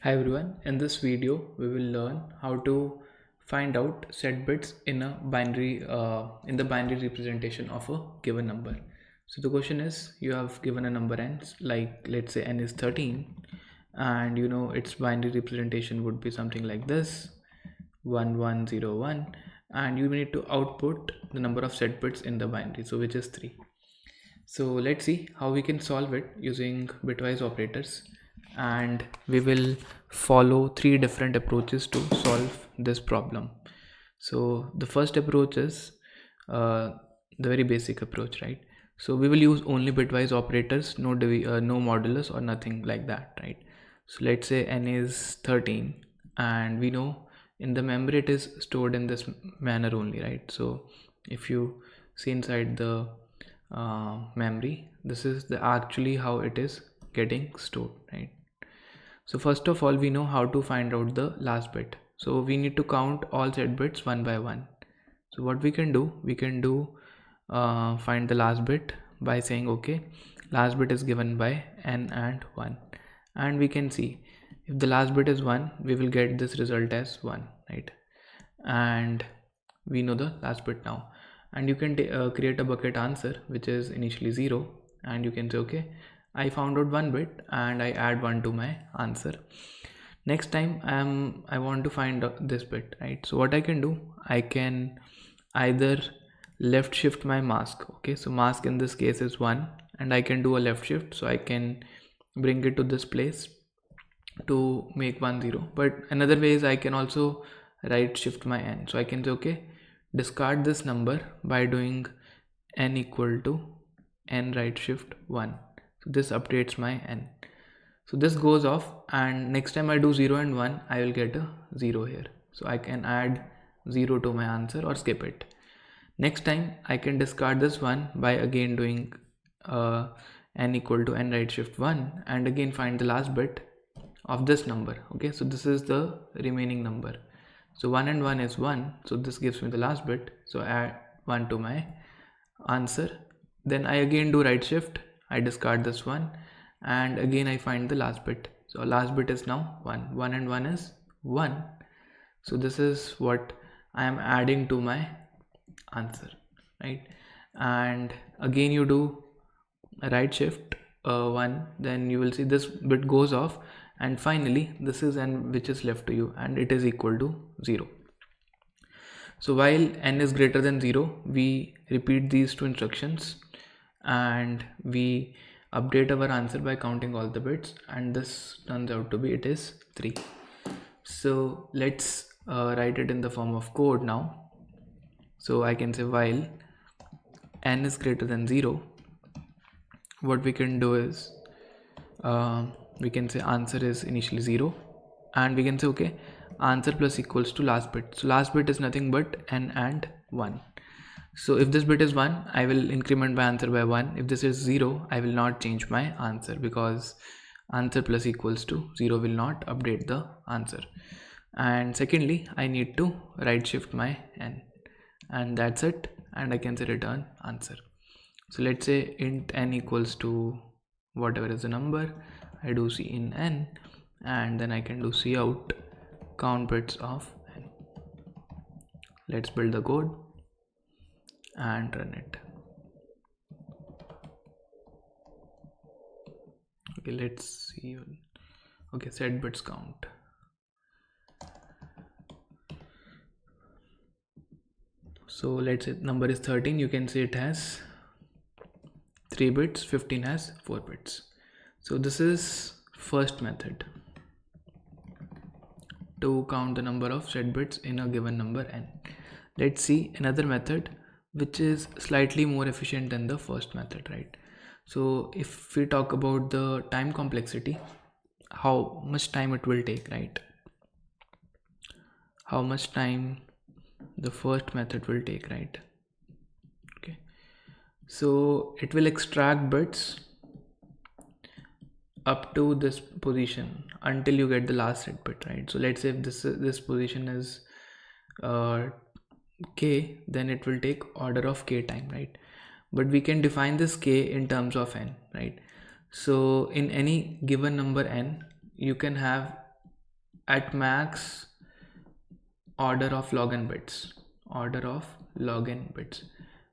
Hi everyone, in this video we will learn how to find out set bits in a binary in the binary representation of a given number. So the question is, you have given a number n, like let's say n is 13, and you know its binary representation would be something like this: 1101, and you need to output the number of set bits in the binary, so which is 3. So let's see how we can solve it using bitwise operators, and we will follow 3 different approaches to solve this problem. So the first approach is the very basic approach, right? So we will use only bitwise operators, no modulus or nothing like that, right? So let's say n is 13, and we know in the memory it is stored in this manner only, right? So if you see inside the memory, this is the actually how it is getting stored, right? So first of all, we know how to find out the last bit. So we need to count all set bits one by one. So what we can do find the last bit by saying okay, last bit is given by n and 1, and we can see if the last bit is 1, we will get this result as 1, right? And we know the last bit now, and you can create a bucket answer which is initially 0, and you can say okay, I found out 1 bit and I add 1 to my answer. Next time I want to find this bit, right? So what I can do, I can either left shift my mask. Okay, so mask in this case is 1, and I can do a left shift, so I can bring it to this place to make 1 0. But another way is I can also right shift my n, so I can say okay, discard this number by doing n equal to n right shift 1. So this updates my n. So this goes off, and next time I do 0 and 1, I will get a 0 here. So I can add 0 to my answer or skip it. Next time I can discard this one by again doing n equal to n right shift 1, and again find the last bit of this number. Okay, so this is the remaining number. So 1 and 1 is 1, so this gives me the last bit, so I add 1 to my answer. Then I again do right shift, I discard this one, and again I find the last bit. So last bit is now 1. 1 and 1 is 1. So this is what I am adding to my answer, right? And again you do a right shift 1, then you will see this bit goes off, and finally this is n which is left to you, and it is equal to 0. So while n is greater than 0, we repeat these 2 instructions and we update our answer by counting all the bits, and this turns out to be it is 3. So let's write it in the form of code now. So I can say while n is greater than 0, what we can do is we can say answer is initially 0, and we can say okay, answer plus equals to last bit. So last bit is nothing but n and 1. So if this bit is 1, I will increment my answer by 1. If this is 0, I will not change my answer, because answer plus equals to 0 will not update the answer. And secondly, I need to right shift my n, and that's it, and I can say return answer. So let's say int n equals to whatever is the number, I do c in n, and then I can do c out count bits of n. Let's build the code and run it. Okay, let's see. Okay, set bits count. So let's say number is 13, you can say it has 3 bits, 15 has 4 bits. So this is first method to count the number of set bits in a given number n. Let's see another method which is slightly more efficient than the first method, right? So if we talk about the time complexity, how much time it will take, right? How much time the first method will take, right? Okay, so it will extract bits up to this position until you get the last set bit, right? So let's say if this position is k, then it will take order of k time, right? But we can define this k in terms of n, right? So in any given number n, you can have at max order of log n bits.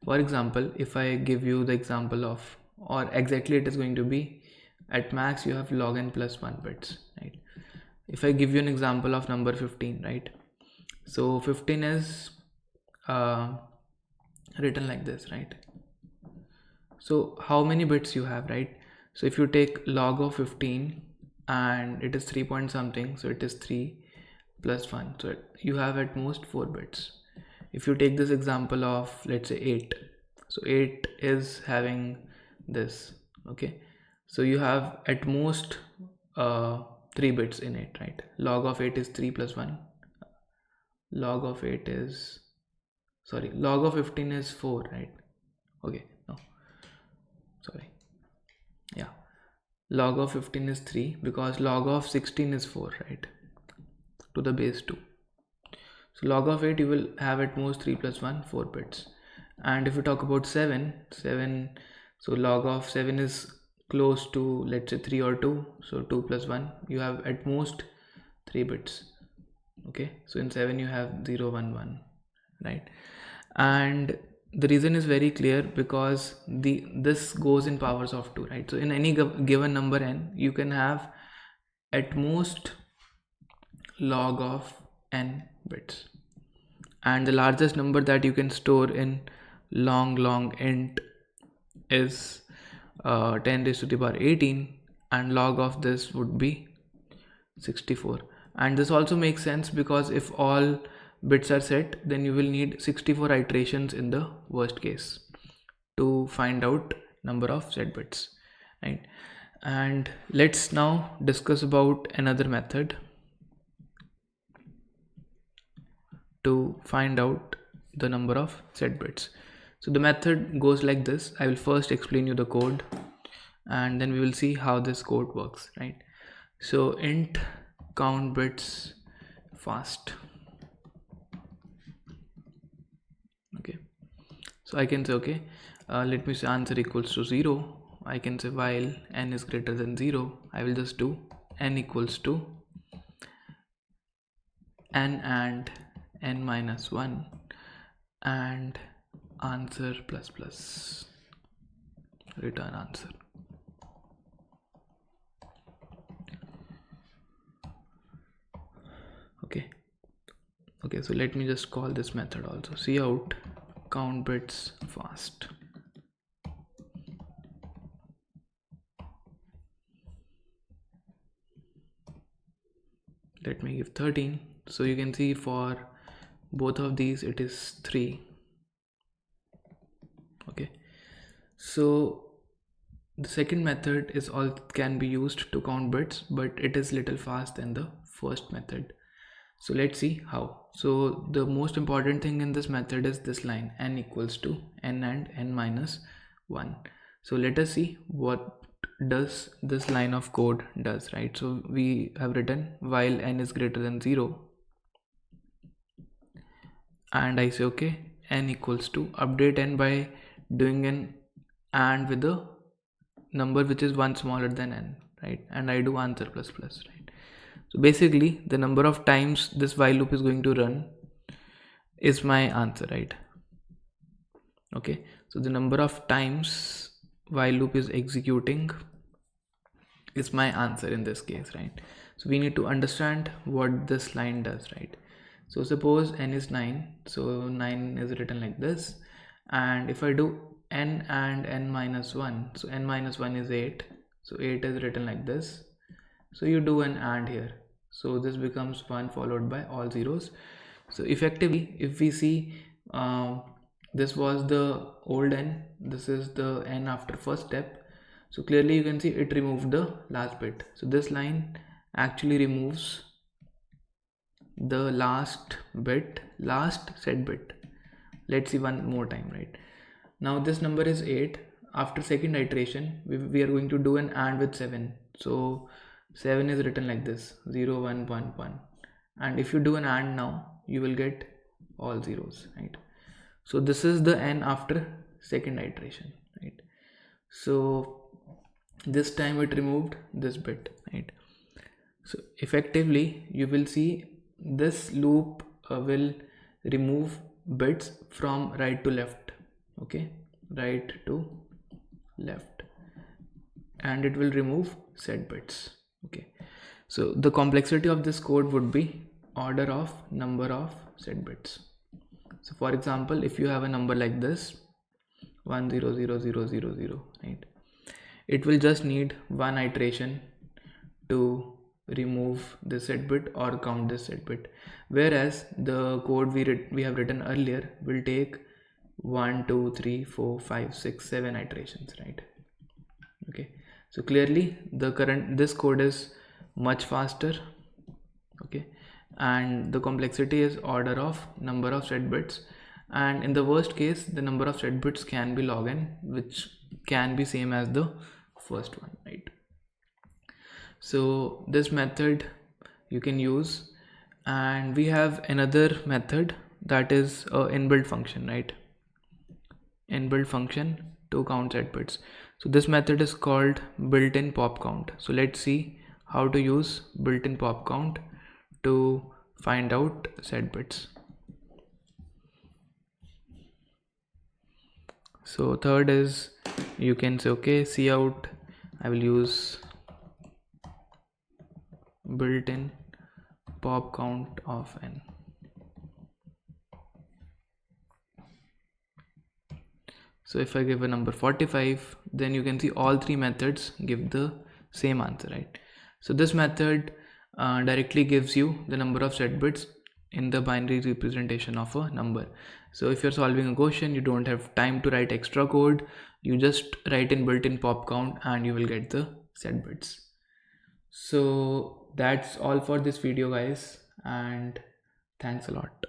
For example, if I give you the example of, or exactly it is going to be, at max you have log n plus 1 bits, right? If I give you an example of number 15, right? So 15 is written like this, right? So how many bits you have, right? So if you take log of 15 and it is 3 point something, so it is 3 plus 1, so you have at most 4 bits. If you take this example of, let's say 8, so 8 is having this, okay, so you have at most 3 bits in it, right? Log of 8 is 3 plus 1, log of 8 is, sorry, log of 15 is 4, right? Okay, no, sorry, yeah, log of 15 is 3 because log of 16 is 4, right, to the base 2. So log of 8 you will have at most 3 plus 1, 4 bits. And if you talk about 7, so log of 7 is close to, let's say 3 or 2, so 2 plus 1, you have at most 3 bits. Okay, so in 7 you have 0, 1, 1, right? And the reason is very clear because this goes in powers of 2, right? So in any given number n, you can have at most log of n bits, and the largest number that you can store in long int is 10 raised to the power 18, and log of this would be 64. And this also makes sense because if all bits are set, then you will need 64 iterations in the worst case to find out number of set bits, right? And let's now discuss about another method to find out the number of set bits. So the method goes like this. I will first explain you the code and then we will see how this code works, right? So int count bits fast. Okay, so I can say, okay, let me say answer equals to 0. I can say while n is greater than 0, I will just do n equals to n and n minus 1 and answer plus plus, return answer. Okay, so let me just call this method also, cout count bits fast. Let me give 13. So you can see for both of these it is 3. Okay, so the second method is all can be used to count bits, but it is little fast than the first method. So let's see how. So the most important thing in this method is this line, n equals to n and n minus 1. So let us see what does this line of code does, right? So we have written while n is greater than 0, and I say okay, n equals to update n by doing an and with the number which is 1 smaller than n, right? And I do answer plus plus, right? So basically the number of times this while loop is going to run is my answer, right? Okay, so the number of times while loop is executing is my answer in this case, right? So we need to understand what this line does, right? So suppose n is 9, so 9 is written like this, and if I do n and n minus 1, so n minus 1 is 8, so 8 is written like this. So you do an and here, so this becomes 1 followed by all zeros. So effectively if we see this was the old n, this is the n after first step, so clearly you can see it removed the last bit. So this line actually removes the last bit, last set bit. Let's see one more time, right? Now this number is 8. After second iteration we are going to do an and with 7, so 7 is written like this, 0 1 1 1, and if you do an and now you will get all zeros, right? So this is the n after second iteration, right? So this time it removed this bit, right? So effectively you will see this loop will remove bits from right to left. Okay, right to left, and it will remove set bits. Okay, so the complexity of this code would be order of number of set bits. So for example, if you have a number like this 100000, right, it will just need one iteration to remove this set bit or count this set bit, whereas the code we have written earlier will take 1 2 3 4 5 6 7 iterations, right? Okay, so clearly this code is much faster. Okay, and the complexity is order of number of set bits, and in the worst case the number of set bits can be log n, which can be same as the first one, right? So this method you can use, and we have another method that is a inbuilt function, right? Inbuilt function to count set bits. So this method is called built-in pop count. So let's see how to use built-in pop count to find out set bits. So third is, you can say okay, cout, I will use built-in pop count of n. So if I give a number 45, then you can see all three methods give the same answer, right? So this method directly gives you the number of set bits in the binary representation of a number. So if you're solving a question, you don't have time to write extra code, you just write in built-in pop count and you will get the set bits. So that's all for this video, guys, and thanks a lot.